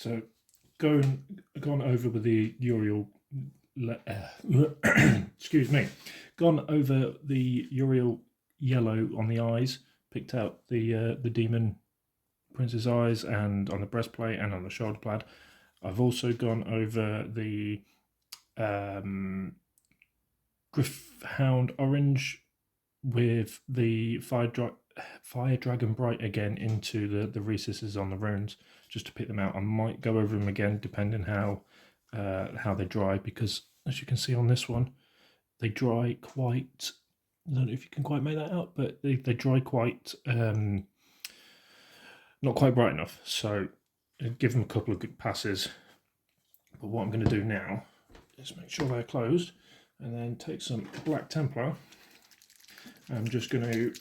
So gone over with the Uriel, excuse me, gone over the Uriel yellow on the eyes, picked out the Deamon Prince's eyes and on the breastplate and on the shoulder pad. I've also gone over the Griffhound orange with the Fire Dragon Bright again into the recesses on the runes, just to pick them out. I might go over them again depending how they dry, because as you can see on this one, they dry quite, I don't know if you can quite make that out, but they dry quite not quite bright enough. So give them a couple of good passes. But what I'm going to do now is make sure they're closed, and then take some Black Templar. I'm just going to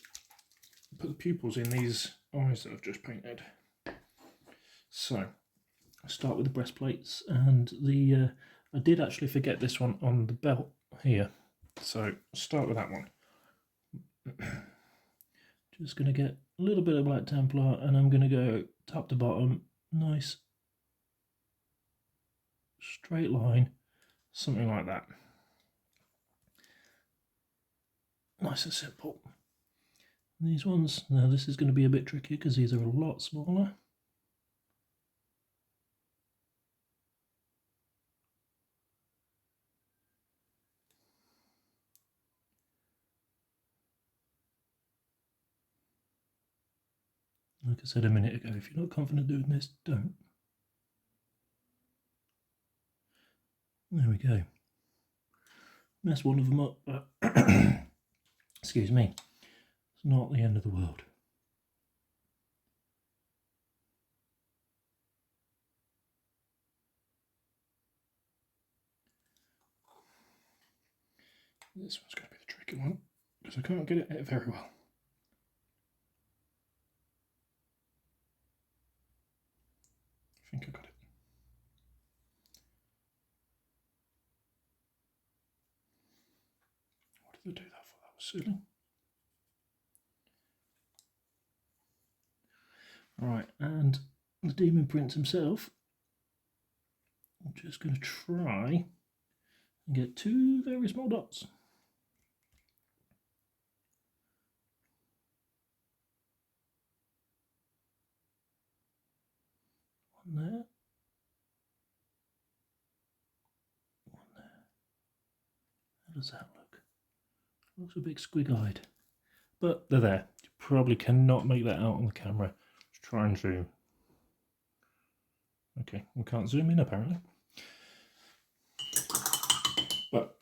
put the pupils in these eyes that I've just painted. So I start with the breastplates, and the I did actually forget this one on the belt here, so start with that one. Just going to get a little bit of Black Templar, and I'm going to go top to bottom, nice straight line, something like that. Nice and simple. These ones, now this is going to be a bit tricky because these are a lot smaller. Like I said a minute ago, if you're not confident doing this, don't. There we go. Mess one of them up, but excuse me, it's not the end of the world. This one's going to be the tricky one, because I can't get it very well. I think I got it. What did I do that for? That was silly. Alright, and the Demon Prince himself, I'm just going to try and get two very small dots. One there. One there. How does that look? Looks a bit squig-eyed. But they're there. You probably cannot make that out on the camera. Let's try and zoom. Okay, we can't zoom in apparently. But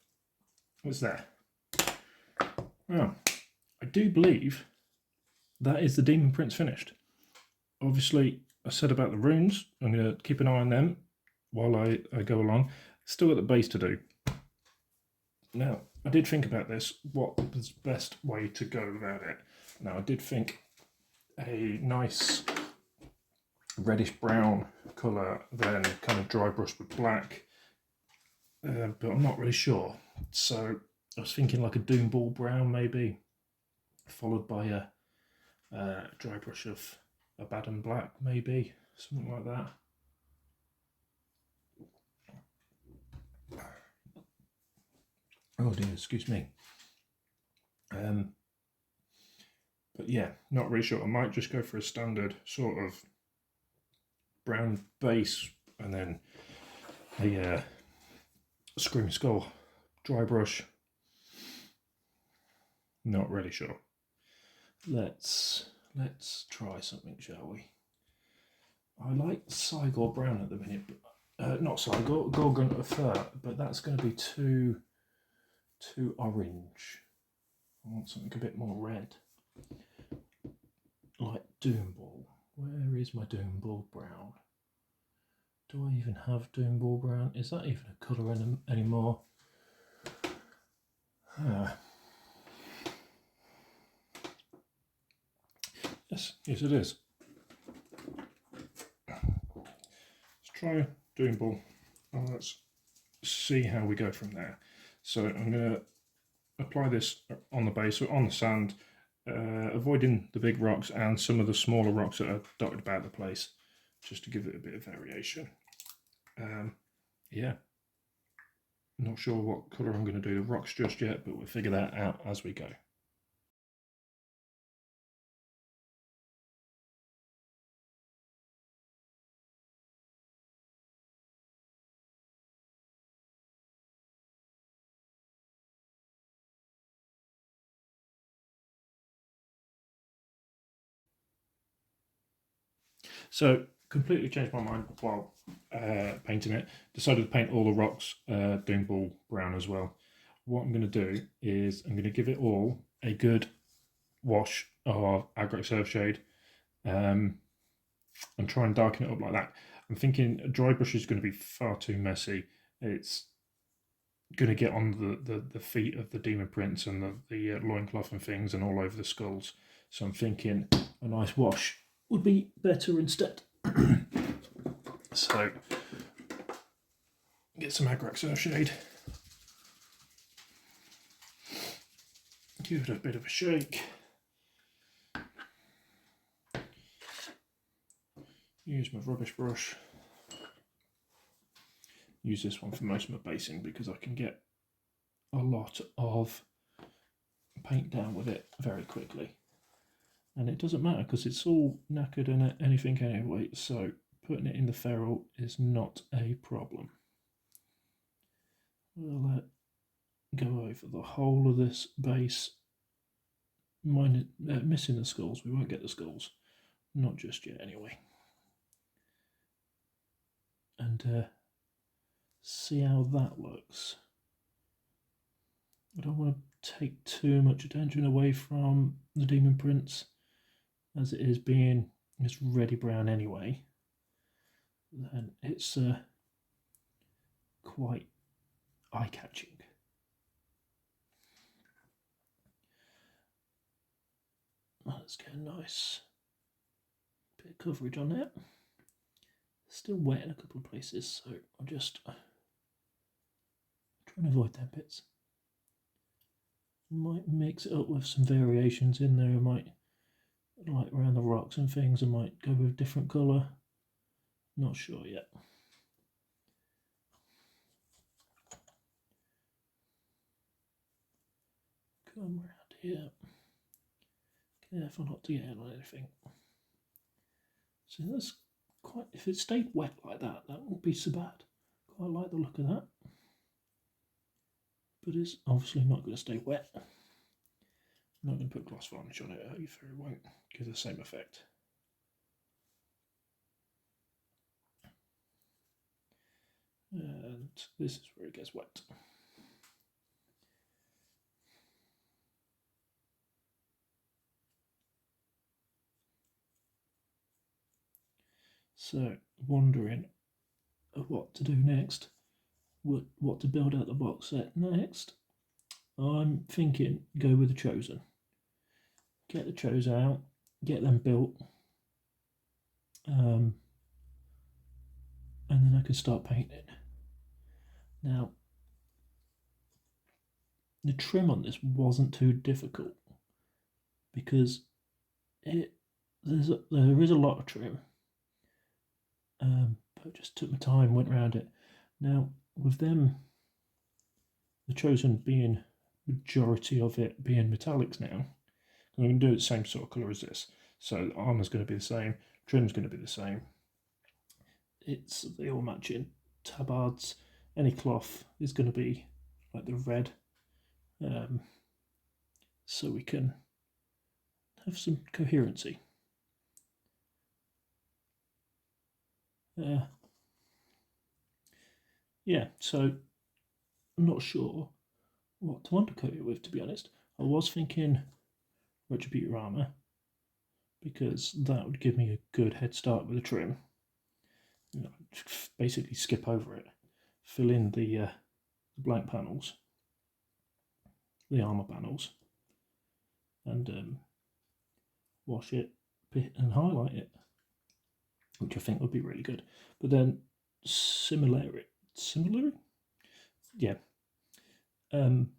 it's there. Well, I do believe that is the Demon Prince finished. Obviously, I said about the runes. I'm going to keep an eye on them while I go along. Still got the base to do. Now, I did think about this, what was the best way to go about it. Now, I did think a nice reddish brown colour, then kind of dry brush with black, but I'm not really sure. So I was thinking like a Doom Ball brown maybe, followed by a dry brush of a Baden black maybe, something like that. Oh dear, excuse me. But yeah, not really sure. I might just go for a standard sort of brown base and then a Screaming Skull dry brush. Not really sure. Let's try something, shall we? I like Cygor brown at the minute, but not Cygor, Gorgon of Fur, but that's going to be too orange. I want something a bit more red, like Doom Ball. Where is my Doom Ball brown? Do I even have Doom Ball brown? Is that even a colour anymore? Yes, it is. Let's try Doom Ball. Let's see how we go from there. So I'm going to apply this on the base, or on the sand, avoiding the big rocks and some of the smaller rocks that are dotted about the place. just to give it a bit of variation. Yeah, not sure what colour I'm going to do the rocks just yet, but we'll figure that out as we go. So completely changed my mind while painting it. Decided to paint all the rocks Doom Ball brown as well. What I'm going to do is I'm going to give it all a good wash of Agro Surf Shade and try and darken it up like that. I'm thinking a dry brush is going to be far too messy. It's going to get on the feet of the Deamon prints and the loincloth and things and all over the skulls. So I'm thinking a nice wash would be better instead. So get some Agro Surf Shade. Give it a bit of a shake. Use my rubbish brush. Use this one for most of my basing because I can get a lot of paint down with it very quickly. And it doesn't matter because it's all knackered and anything anyway, so putting it in the ferrule is not a problem. We'll go over the whole of this base. Missing the skulls, we won't get the skulls. Not just yet anyway. And see how that looks. I don't want to take too much attention away from the Deamon prints as it is being this reddy brown anyway. Then it's quite eye-catching. Let's get a nice bit of coverage on it. Still wet in a couple of places, so I'm just trying to avoid them bits. Might mix it up with some variations in there. I might, like around the rocks and things, I might go with a different colour. Not sure yet. Come around here. Careful not to get on anything. So that's quite, if it stayed wet like that, that wouldn't be so bad. Quite like the look of that. But it's obviously not going to stay wet. I'm not going to put gloss varnish on it either, it won't give the same effect. And this is where it gets wet. So, wondering what to do next, what to build out the box set next, I'm thinking go with the Chosen. Get the Chosen out, get them built, and then I can start painting. Now, the trim on this wasn't too difficult because there is a lot of trim, but just took my time, went around it. Now, with them, the Chosen being majority of it being metallics now, I'm going to do the same sort of colour as this. So the armour's going to be the same, trim's going to be the same. It's the all matching tabards. Any cloth is going to be like the red, so we can have some coherency. Yeah, so I'm not sure what to undercoat it with, to be honest. I was thinking Retributor armour because that would give me a good head start with the trim. You know, basically skip over it, fill in the blank panels, the armour panels, and wash it and highlight it, which I think would be really good. But then similar, yeah. Undercoating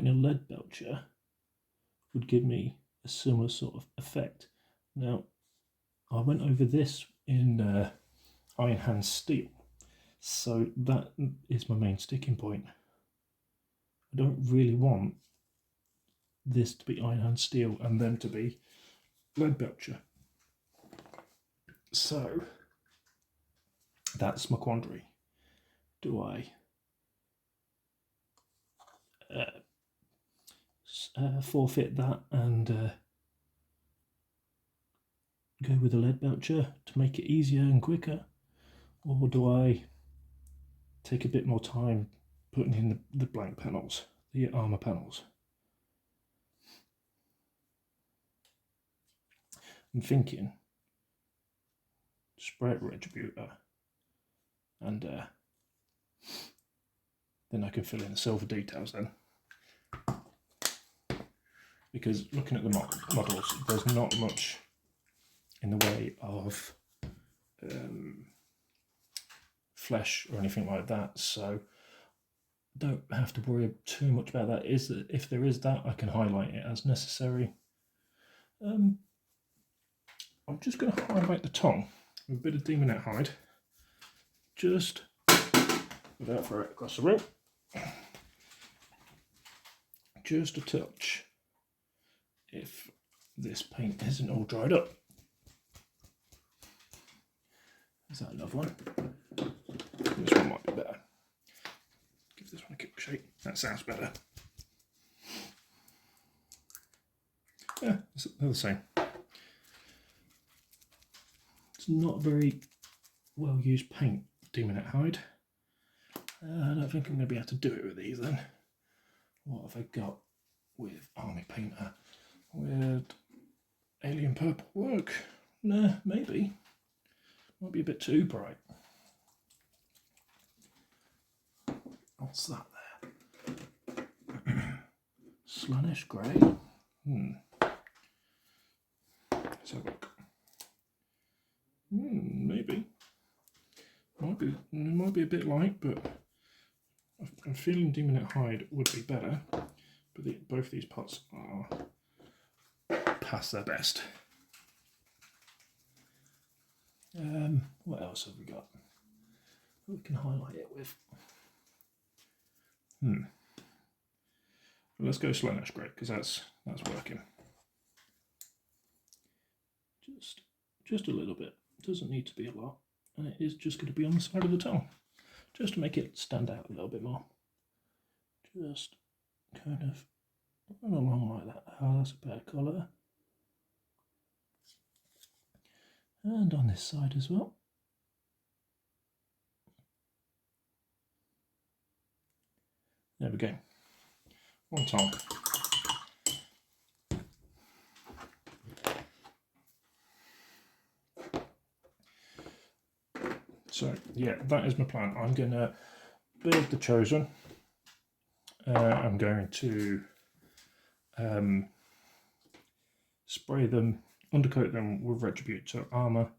a lead belcher would give me a similar sort of effect. Now, I went over this in Iron Hand Steel, so that is my main sticking point. I don't really want this to be Iron Hand Steel and them to be Lead Belcher. So that's my quandary. Do I forfeit that and go with the Lead Belcher to make it easier and quicker, or do I take a bit more time putting in the blank panels, the armour panels? I'm thinking spray it Retributor and then I can fill in the silver details then. Because looking at the models, there's not much in the way of flesh or anything like that, so don't have to worry too much about that. If there is that, I can highlight it as necessary. I'm just going to highlight the tongue with a bit of Deamon hide, just without throwing it across the room. Just a touch, if this paint isn't all dried up. Is that another one? This one might be better. Give this one a kick shake. That sounds better. Yeah, they're the same. It's not very well used paint, Deamon hide. I don't think I'm going to be able to do it with these then. What have I got with Army Painter? Would Alien Purple work? Nah, maybe. Might be a bit too bright. What's that there? Slanish Grey? Let's have a look. Maybe. Might be a bit light, but I'm feeling Deamon hide would be better. But both these pots are past their best. What else have we got? We can highlight it with. Let's go Slanish Grey because that's working. Just a little bit. Doesn't need to be a lot, and it is just going to be on the side of the tongue, just to make it stand out a little bit more. Just kind of run along like that. Oh, that's a better colour. And on this side as well. There we go. One tongue. So yeah, that is my plan. I'm going to build the Chosen. I'm going to spray them, undercoat them with Retributor armour,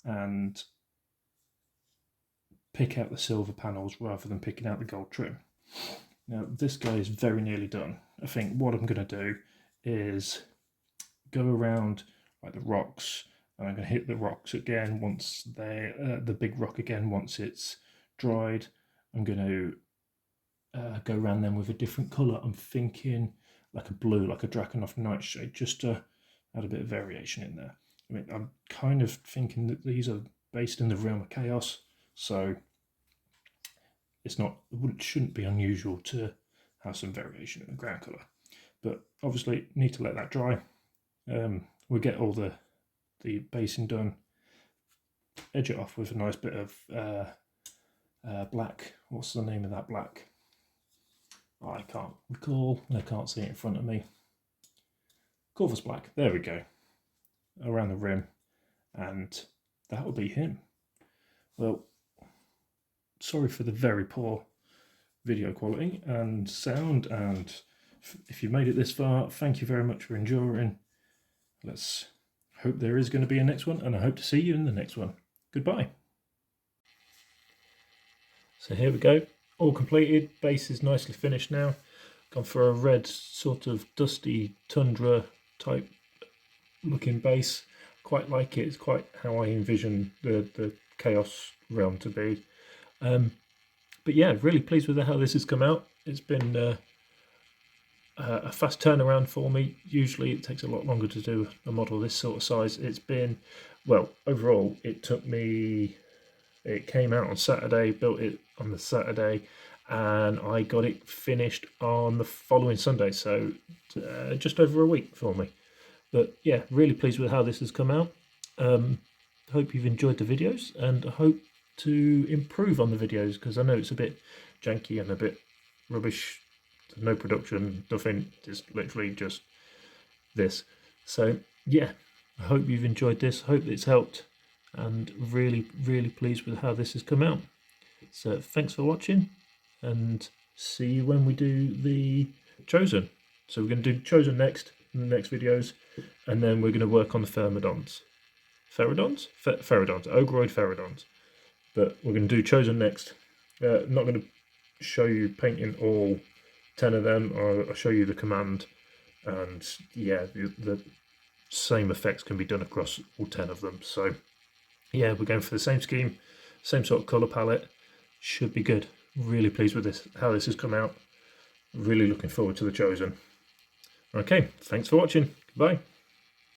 and pick out the silver panels rather than picking out the gold trim. Now this guy is very nearly done. I think what I'm going to do is go around like the rocks, and I'm going to hit the rocks again once the big rock again once it's dried. I'm going to go around them with a different colour. I'm thinking like a blue, like a Drakenhof Nightshade, just to add a bit of variation in there. I mean, I'm kind of thinking that these are based in the realm of chaos, so it shouldn't be unusual to have some variation in the ground colour. But obviously, need to let that dry. We'll get all the basing done. Edge it off with a nice bit of black. What's the name of that black? Oh, I can't recall. I can't see it in front of me. Corvus black. There we go. Around the rim, and that will be him. Well, sorry for the very poor video quality and sound, and if you made it this far, thank you very much for enduring. Let's hope there is going to be a next one, and I hope to see you in the next one. Goodbye. So here we go, all completed. Base is nicely finished now. Gone for a red, sort of dusty tundra type looking base. quite like it. It's quite how I envision the Chaos realm to be. But yeah, really pleased with how this has come out. It's been a fast turnaround for me. Usually it takes a lot longer to do a model this sort of size. It's been, well, overall it took me, it came out on Saturday, built it on the Saturday, and I got it finished on the following Sunday, so just over a week for me. But yeah, really pleased with how this has come out. Hope you've enjoyed the videos, and I hope to improve on the videos, because I know it's a bit janky and a bit rubbish. No production, nothing, just literally just this. So yeah, I hope you've enjoyed this, hope it's helped, and really pleased with how this has come out. So thanks for watching, and see you when we do the Chosen. So we're going to do Chosen next in the next videos, and then we're going to work on the Feridons, Ogroid Feridons. But we're going to do Chosen next. Not going to show you painting all 10 of them. I'll show you the command, and yeah, the same effects can be done across all 10 of them. So yeah, we're going for the same scheme, same sort of colour palette. Should be good. Really pleased with this, how this has come out. Really looking forward to the Chosen. Okay, thanks for watching. Goodbye.